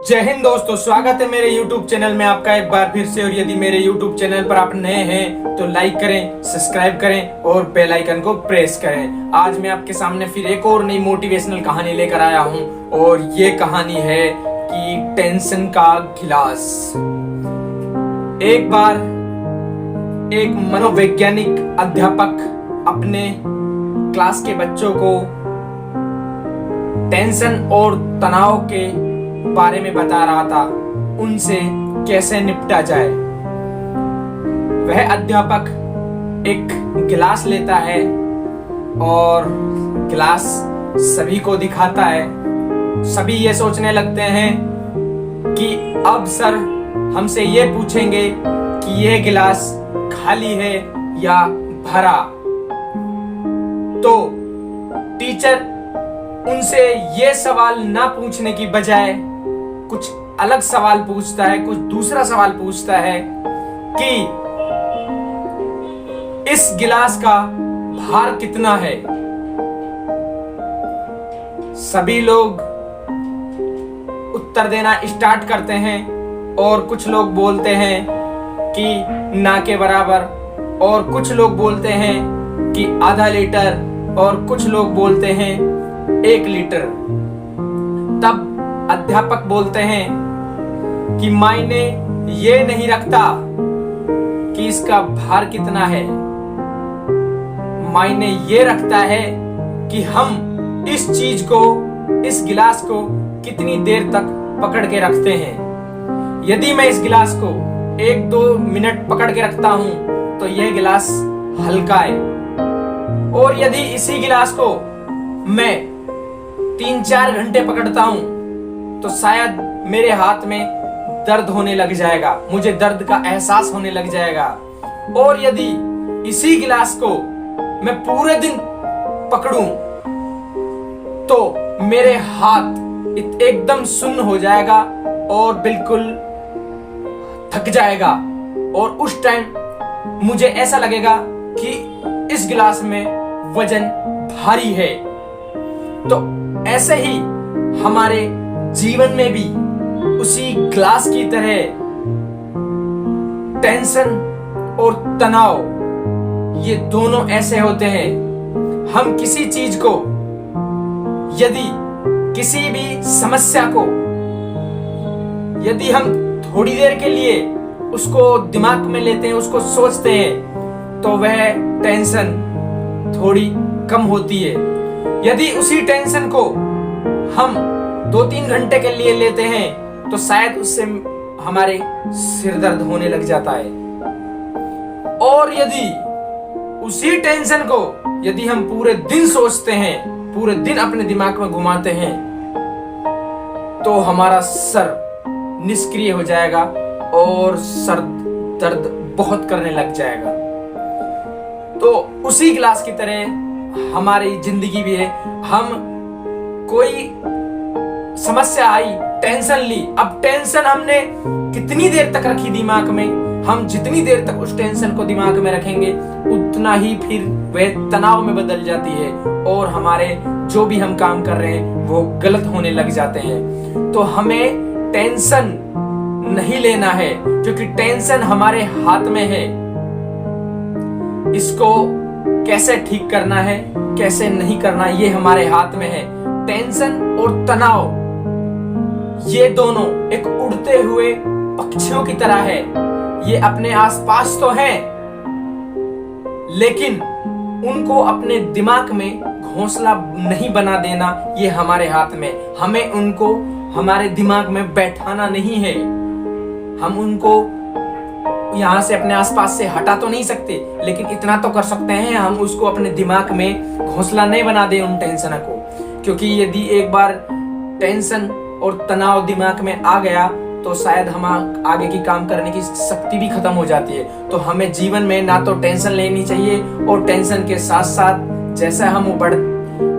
जय हिंद दोस्तों, स्वागत है मेरे YouTube चैनल में आपका एक बार फिर से। और यदि मेरे YouTube चैनल पर आप नए हैं तो लाइक करें, सब्सक्राइब करें और बेल आइकन को प्रेस करें। आज मैं आपके सामने फिर एक और नई मोटिवेशनल कहानी लेकर आया हूं और ये कहानी है कि टेंशन का गिलास। एक बार एक मनोवैज्ञानिक अध्यापक अपने क्लास के बच्चों को टेंशन और तनाव के बारे में बता रहा था, उनसे कैसे निपटा जाए। वह अध्यापक एक गिलास लेता है और गिलास सभी को दिखाता है। सभी ये सोचने लगते हैं कि अब सर हमसे ये पूछेंगे कि ये गिलास खाली है या भरा। तो टीचर उनसे ये सवाल ना पूछने की बजाय कुछ अलग सवाल पूछता है, कुछ दूसरा सवाल पूछता है कि इस गिलास का भार कितना है। सभी लोग उत्तर देना स्टार्ट करते हैं और कुछ लोग बोलते हैं कि ना के बराबर, और कुछ लोग बोलते हैं कि आधा लीटर, और कुछ लोग बोलते हैं 1 लीटर। तब अध्यापक बोलते हैं कि मायने ये नहीं रखता कि इसका भार कितना है, मायने ये रखता है कि हम इस चीज को, इस गिलास को कितनी देर तक पकड़ के रखते हैं। यदि मैं इस गिलास को 1-2 मिनट पकड़ के रखता हूं तो यह गिलास हल्का है, और यदि इसी गिलास को मैं 3-4 घंटे पकड़ता हूं तो शायद मेरे हाथ में दर्द होने लग जाएगा, मुझे दर्द का एहसास होने लग जाएगा। और यदि इसी गिलास को मैं पूरे दिन पकड़ूं तो मेरे हाथ एकदम सुन्न हो जाएगा और बिल्कुल थक जाएगा, और उस टाइम मुझे ऐसा लगेगा कि इस गिलास में वजन भारी है। तो ऐसे ही हमारे जीवन में भी उसी ग्लास की तरह टेंशन और तनाव, ये दोनों ऐसे होते हैं। हम किसी चीज को, यदि किसी भी समस्या को यदि हम थोड़ी देर के लिए उसको दिमाग में लेते हैं, उसको सोचते हैं, तो वह टेंशन थोड़ी कम होती है। यदि उसी टेंशन को हम 2-3 घंटे के लिए लेते हैं तो शायद उससे हमारे सिर दर्द होने लग जाता है। और यदि उसी टेंशन को यदि हम पूरे दिन सोचते हैं, पूरे दिन अपने दिमाग में घुमाते हैं, तो हमारा सर निष्क्रिय हो जाएगा और सर दर्द बहुत करने लग जाएगा। तो उसी गिलास की तरह हमारी जिंदगी भी है। हम कोई समस्या आई, टेंशन ली, अब टेंशन हमने कितनी देर तक रखी दिमाग में, हम जितनी देर तक उस टेंशन को दिमाग में रखेंगे उतना ही फिर वह तनाव में बदल जाती है और हमारे जो भी हम काम कर रहे हैं वो गलत होने लग जाते हैं। तो हमें टेंशन नहीं लेना है, क्योंकि टेंशन हमारे हाथ में है। इसको कैसे ठीक करना है, कैसे नहीं करना, ये हमारे हाथ में है। टेंशन और तनाव ये दोनों एक उड़ते हुए पक्षियों की तरह है। ये अपने आसपास तो हैं, लेकिन उनको अपने दिमाग में घोंसला नहीं बना देना, ये हमारे हाथ में। हमें उनको हमारे दिमाग में बैठाना नहीं है। हम उनको यहां से, अपने आसपास से हटा तो नहीं सकते, लेकिन इतना तो कर सकते हैं, हम उसको अपने दिमाग में घोंसला नहीं बना दें उन टेंशन को। क्योंकि यदि एक बार टेंशन और तनाव दिमाग में आ गया तो शायद हम आगे की काम करने की शक्ति भी खत्म हो जाती है। तो हमें जीवन में ना तो टेंशन लेनी चाहिए, और टेंशन के साथ साथ जैसा हम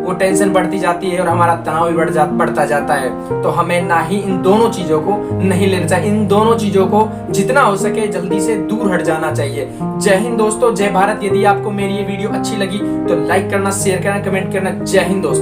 वो टेंशन बढ़ती जाती है और हमारा तनाव भी बढ़ता जाता है। तो हमें ना ही इन दोनों चीजों को नहीं लेना चाहिए। इन दोनों चीजों को जितना हो सके जल्दी से दूर हट जाना चाहिए। जय हिंद दोस्तों, जय भारत। यदि आपको मेरी ये वीडियो अच्छी लगी तो लाइक करना, शेयर करना, कमेंट करना। जय हिंद दोस्तों।